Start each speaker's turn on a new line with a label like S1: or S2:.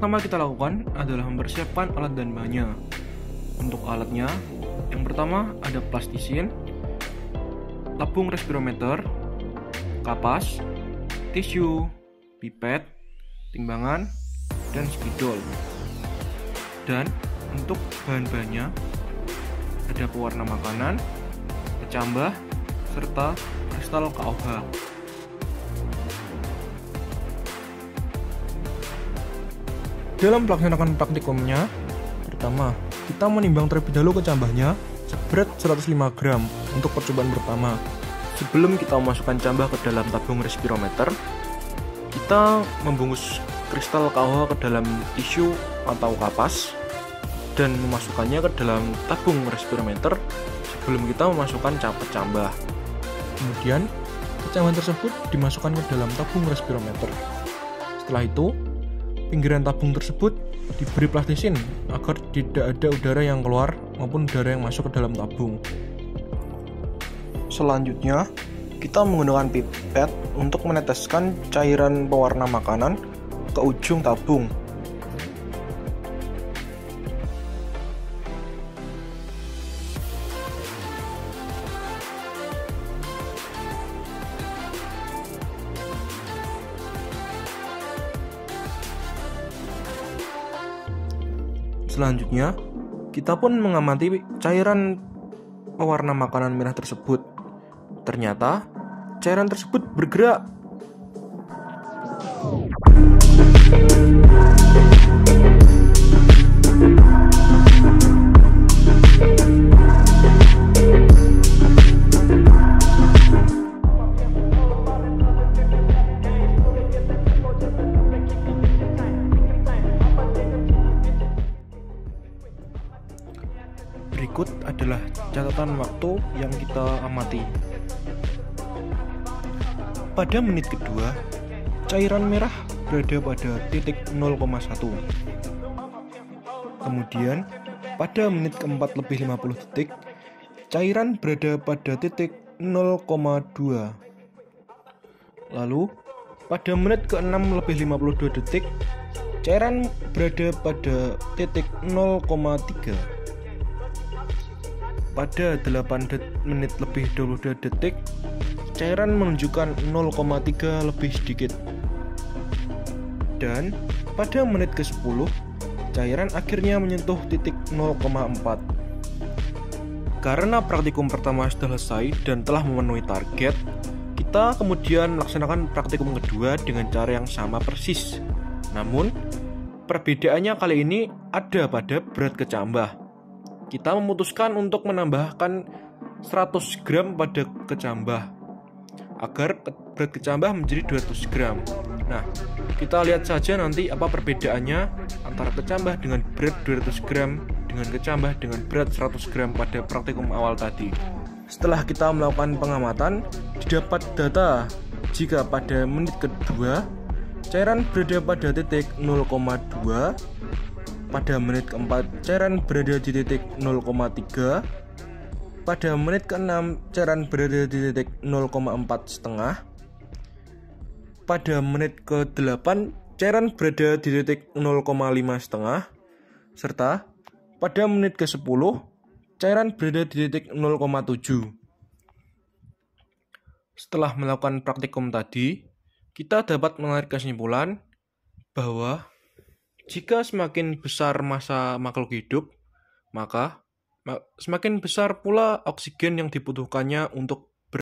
S1: pertama kita lakukan adalah mempersiapkan alat dan bahannya. Untuk alatnya, yang pertama ada plastisin, tabung respirometer, kapas, tisu, pipet, timbangan, dan spidol. Dan untuk bahan-bahannya ada pewarna makanan, kecambah, serta kristal KOH. Dalam pelaksanaan praktikumnya, pertama, kita menimbang terlebih dahulu kecambahnya seberat 105 gram untuk percobaan pertama. Sebelum kita memasukkan cambah ke dalam tabung respirometer, kita membungkus kristal KOH ke dalam tisu atau kapas dan memasukkannya ke dalam tabung respirometer sebelum kita memasukkan kecambah. Kemudian, kecambah tersebut dimasukkan ke dalam tabung respirometer. Setelah itu, pinggiran tabung tersebut diberi plastisin agar tidak ada udara yang keluar maupun udara yang masuk ke dalam tabung. Selanjutnya, kita menggunakan pipet untuk meneteskan cairan pewarna makanan ke ujung tabung. Selanjutnya, kita pun mengamati cairan pewarna makanan merah tersebut. Ternyata, cairan tersebut bergerak. Berikut adalah catatan waktu yang kita amati. Pada menit kedua, cairan merah berada pada titik 0,1. Kemudian, pada menit keempat lebih 50 detik, cairan berada pada titik 0,2. Lalu, pada menit ke-6 lebih 52 detik, cairan berada pada titik 0,3. Pada 8 menit lebih 22 detik, cairan menunjukkan 0,3 lebih sedikit. Dan pada menit ke-10, cairan akhirnya menyentuh titik 0,4. Karena praktikum pertama sudah selesai dan telah memenuhi target, kita kemudian melaksanakan praktikum kedua dengan cara yang sama persis. Namun, perbedaannya kali ini ada pada berat kecambah. Kita memutuskan untuk menambahkan 100 gram pada kecambah agar berat kecambah menjadi 200 gram. Nah, kita lihat saja nanti apa perbedaannya antara kecambah dengan berat 200 gram dengan kecambah dengan berat 100 gram pada praktikum awal tadi. Setelah kita melakukan pengamatan, didapat data jika pada menit kedua cairan berada pada titik 0,2, pada menit keempat cairan berada di titik 0,3, pada menit ke-6 cairan berada di titik 0,4,5, pada menit ke-8 cairan berada di titik 0,5,5, serta pada menit ke-10 cairan berada di titik 0,7. Setelah melakukan praktikum tadi, kita dapat menarik kesimpulan bahwa jika semakin besar massa makhluk hidup, maka semakin besar pula oksigen yang dibutuhkannya untuk